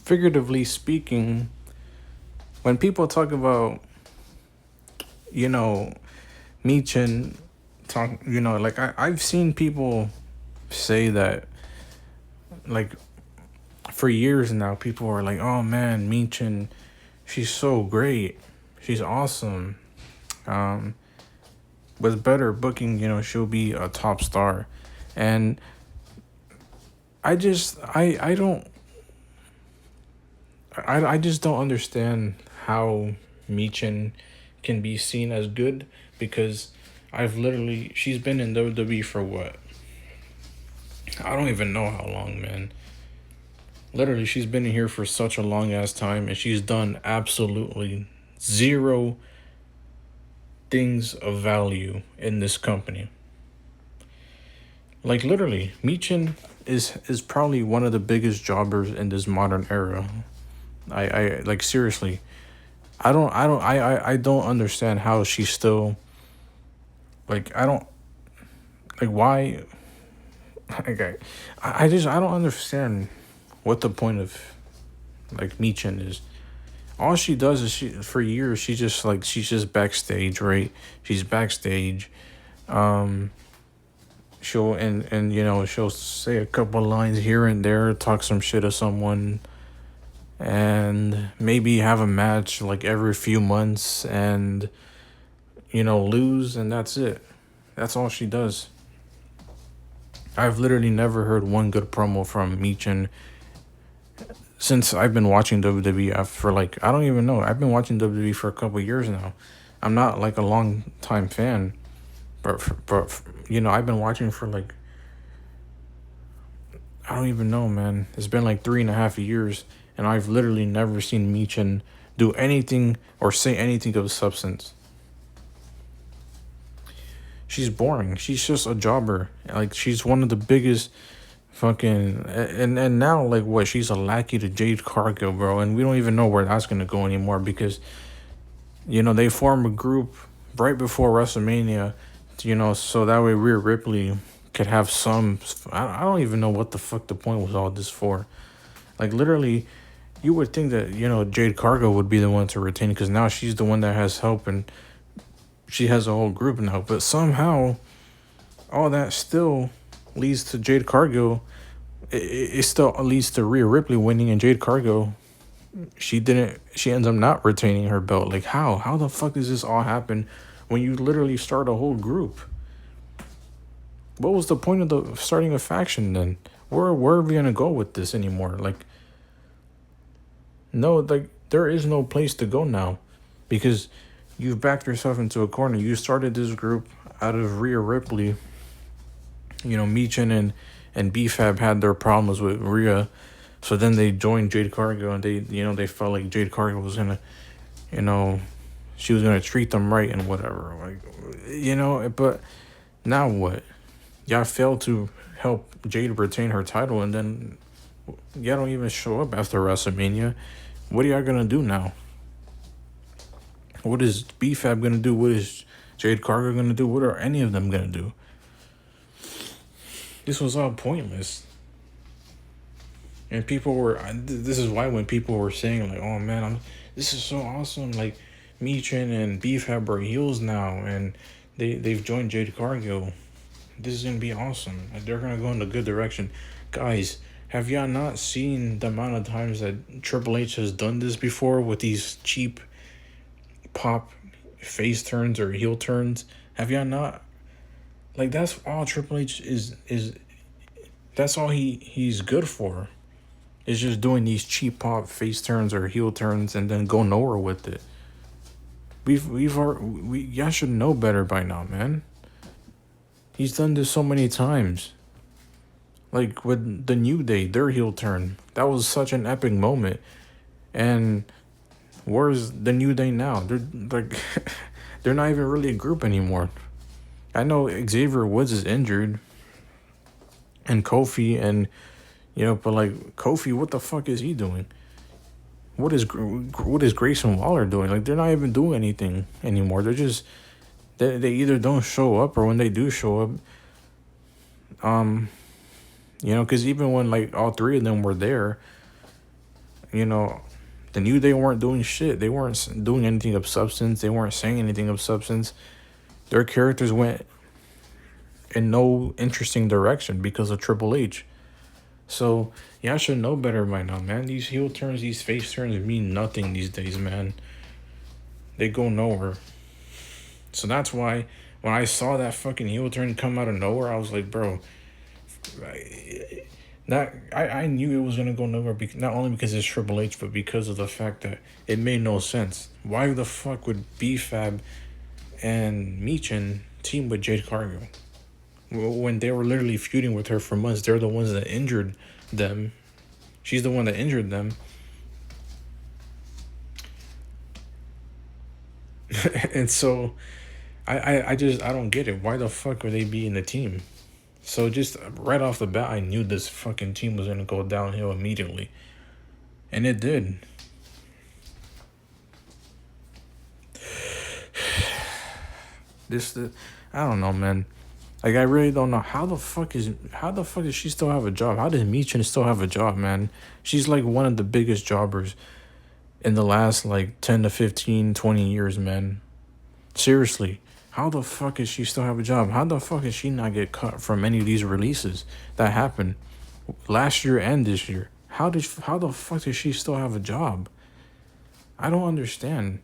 figuratively speaking, when people talk about, you know, Michin talk, like I've seen people say that, like, for years now, people are like, oh man, Michin, she's so great. She's awesome. Um, with better booking, she'll be a top star. And I don't, I just don't understand how Michin can be seen as good because she's been in WWE for what? I don't even know how long, man. Literally, she's been in here for such a long ass time and she's done absolutely zero things of value in this company. Like literally, Michin is probably one of the biggest jobbers in this modern era. I like seriously. I don't understand how she's still like I don't like why okay. I don't understand what the point of like Michin is. All she does is she for years she's just backstage, right? She's backstage. Um she'll she'll say a couple lines here and there, talk some shit to someone, and maybe have a match like every few months and lose, and that's it. That's all she does. I've literally never heard one good promo from Michin since I've been watching WWE for like I don't even know. I've been watching WWE for a couple years now. I'm not like a long time fan, but I've been watching for like I don't even know, man. It's been like 3.5 years, and I've literally never seen Michin do anything or say anything of substance. She's boring. She's just a jobber. Like she's one of the biggest fucking and now like what? She's a lackey to Jade Cargill, bro, and we don't even know where that's gonna go anymore because they form a group right before WrestleMania, so that way Rhea Ripley could have some. I don't even know what the fuck the point was all this for. Like literally, you would think that Jade Cargill would be the one to retain because now she's the one that has help and she has a whole group now. But somehow, all that still leads to Jade Cargill. It still leads to Rhea Ripley winning and Jade Cargill. She ends up not retaining her belt. Like how? How the fuck does this all happen when you literally start a whole group? What was the point of starting a faction then? Where are we gonna go with this anymore? Like, no, like there is no place to go now, because you've backed yourself into a corner. You started this group out of Rhea Ripley. Michin and BFAB had their problems with Rhea, so then they joined Jade Cargill, and they felt like Jade Cargill was gonna, she was gonna treat them right and whatever. Like, but now what? Y'all failed to help Jade retain her title, and then y'all don't even show up after WrestleMania. What are y'all gonna do now? What is BFAB gonna do? What is Jade Cargill gonna do? What are any of them gonna do? This was all pointless. And this is why when people were saying like, oh man, this is so awesome. Like Michin and BFAB are heels now, and they've joined Jade Cargill. This is gonna be awesome. Like they're gonna go in a good direction. Guys, have y'all not seen the amount of times that Triple H has done this before with these cheap pop face turns or heel turns? Have y'all not? Like that's all Triple H is that's all he's good for. Is just doing these cheap pop face turns or heel turns and then go nowhere with it. Y'all should know better by now, man. He's done this so many times. Like with the New Day, their heel turn. That was such an epic moment. And where's the New Day now? They're like they're not even really a group anymore. I know Xavier Woods is injured. And Kofi and but like Kofi, what the fuck is he doing? What is Grayson Waller doing? Like they're not even doing anything anymore. They're just they either don't show up, or when they do show up, because even when like all three of them were there, you know, the New Day weren't doing shit. They weren't doing anything of substance. They weren't saying anything of substance. Their characters went in no interesting direction because of Triple H. So, yeah, I should know better by now, man. These heel turns, these face turns mean nothing these days, man. They go nowhere. So that's why when I saw that fucking heel turn come out of nowhere, I was like, bro, I knew it was gonna go nowhere. Not only because it's Triple H, but because of the fact that it made no sense. Why the fuck would B-Fab and Michin team with Jade Cargill when they were literally feuding with her for months? They're the ones that injured them. She's the one that injured them. And so I don't get it. Why the fuck would they be in the team? So just right off the bat, I knew this fucking team was gonna go downhill immediately. And it did. I don't know, man. Like, I really don't know how the fuck does she still have a job? How does Michin still have a job, man? She's like one of the biggest jobbers in the last like 10 to 15, 20 years, man. Seriously. How the fuck does she still have a job? How the fuck did she not get cut from any of these releases that happened last year and this year? How the fuck does she still have a job? I don't understand.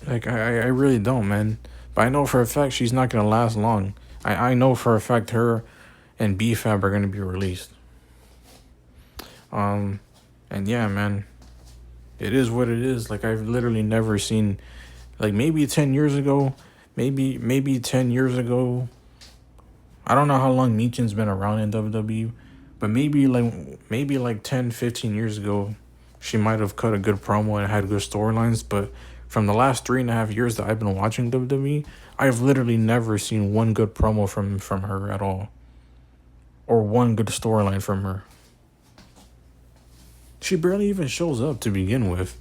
Like, I really don't, man. But I know for a fact she's not gonna last long. I know for a fact her and B-Fab are gonna be released. And yeah, man. It is what it is. Like, I've literally never seen, like, maybe 10 years ago, maybe 10 years ago, I don't know how long Michin's been around in WWE, but maybe like 10, 15 years ago, she might have cut a good promo and had good storylines. But from the last 3.5 years that I've been watching WWE, I've literally never seen one good promo from her at all, or one good storyline from her. She barely even shows up to begin with.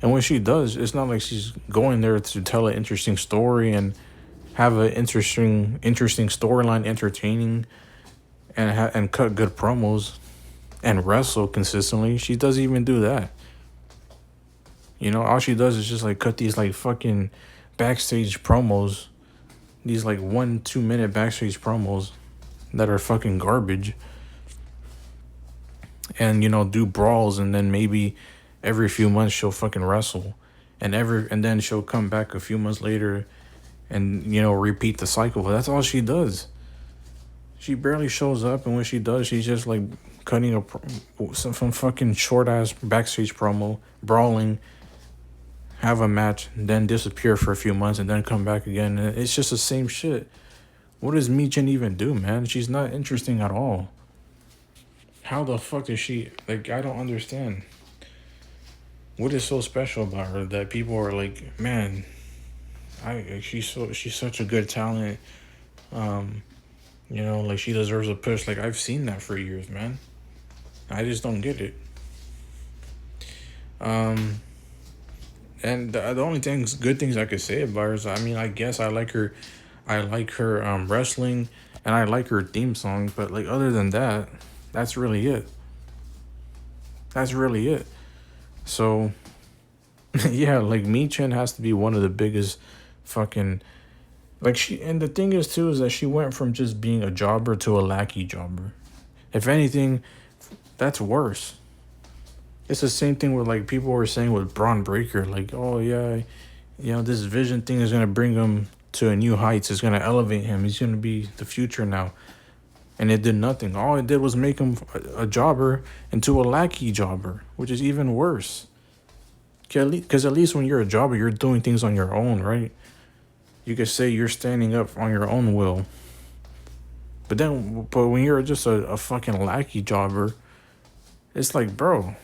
And when she does, it's not like she's going there to tell an interesting story and have an interesting storyline, entertaining, and cut good promos and wrestle consistently. She doesn't even do that. You know, all she does is just like cut these like fucking backstage promos, these like 1-2 minute backstage promos that are fucking garbage. And, you know, do brawls, and then maybe every few months she'll fucking wrestle, and then she'll come back a few months later and, you know, repeat the cycle. That's all she does. She barely shows up, and when she does, she's just like cutting some fucking short ass backstage promo, brawling, have a match, then disappear for a few months, and then come back again. And it's just the same shit. What does Michin even do, man? She's not interesting at all. How the fuck is she, like, I don't understand. What is so special about her that people are like, man, she's such a good talent. You know, like, she deserves a push. Like, I've seen that for years, man. I just don't get it. And the only good things I could say about her is, I mean, I guess I like her wrestling, and I like her theme song, but like, other than that, that's really it. So, yeah, like, Michin has to be one of the biggest fucking, like, and the thing is too, is that she went from just being a jobber to a lackey jobber. If anything, that's worse. It's the same thing with, like, people were saying with Braun Breaker, like, oh yeah, you know, this vision thing is gonna bring him to a new heights. It's gonna elevate him. He's gonna be the future now. And it did nothing. All it did was make him a jobber into a lackey jobber, which is even worse. Because at least when you're a jobber, you're doing things on your own, right? You could say you're standing up on your own will. But when you're just a fucking lackey jobber, it's like, bro,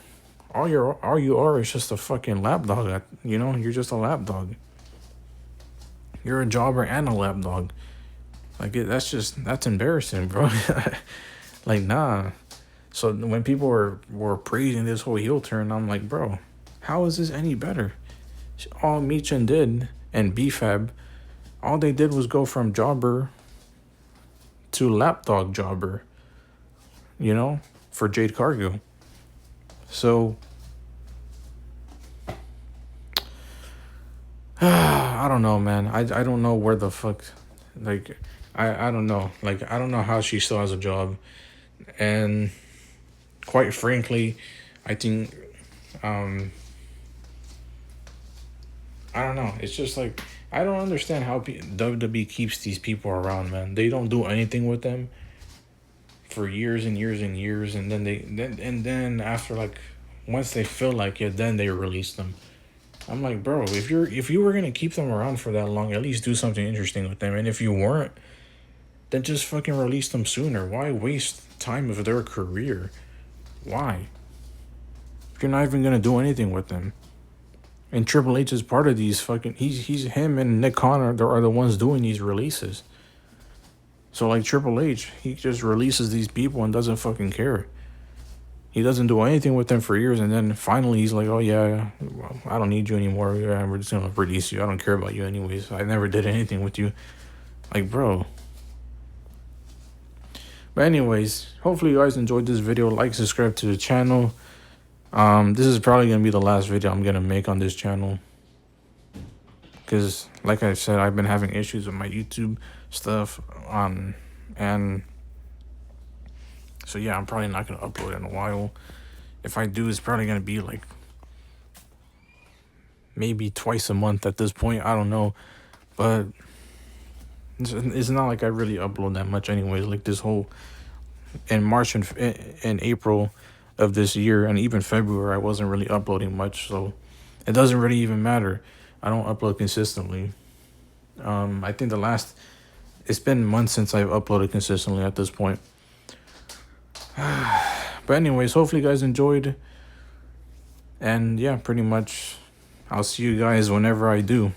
all you are is just a fucking lapdog. You know, you're just a lapdog. You're a jobber and a lapdog. Like, that's embarrassing, bro. Like, nah. So when people were praising this whole heel turn, I'm like, bro, how is this any better? All Michin did, and B-Fab, all they did was go from jobber to lapdog jobber, you know, for Jade Cargill. So I don't know, man. I don't know where the fuck, like, I don't know. Like, I don't know how she still has a job. And quite frankly, I think, um, I don't know. It's just like, I don't understand how WWE keeps these people around, man. They don't do anything with them for years and years and years, and then after, like, once they feel like it, then they release them. I'm like, bro, if you were gonna keep them around for that long, at least do something interesting with them. And if you weren't, then just fucking release them sooner. Why waste time of their career? Why? If you're not even gonna do anything with them. And Triple H is part of these fucking. He's him and Nick Khan are the ones doing these releases. So like Triple H, he just releases these people and doesn't fucking care. He doesn't do anything with them for years, and then finally he's like, "Oh yeah, well, I don't need you anymore. Yeah, we're just gonna release you. I don't care about you anyways. I never did anything with you." Like, bro. But anyways, hopefully you guys enjoyed this video. Like, subscribe to the channel. This is probably gonna be the last video I'm gonna make on this channel, because like I said, I've been having issues with my YouTube stuff. And so yeah, I'm probably not gonna upload in a while. If I do, it's probably gonna be like maybe twice a month at this point. I don't know, but it's not like I really upload that much anyways. Like this whole in March and in April of this year, and even February, I wasn't really uploading much, so it doesn't really even matter. I don't upload consistently. I think it's been months since I've uploaded consistently at this point. But anyways, hopefully you guys enjoyed, and yeah, pretty much I'll see you guys whenever I do.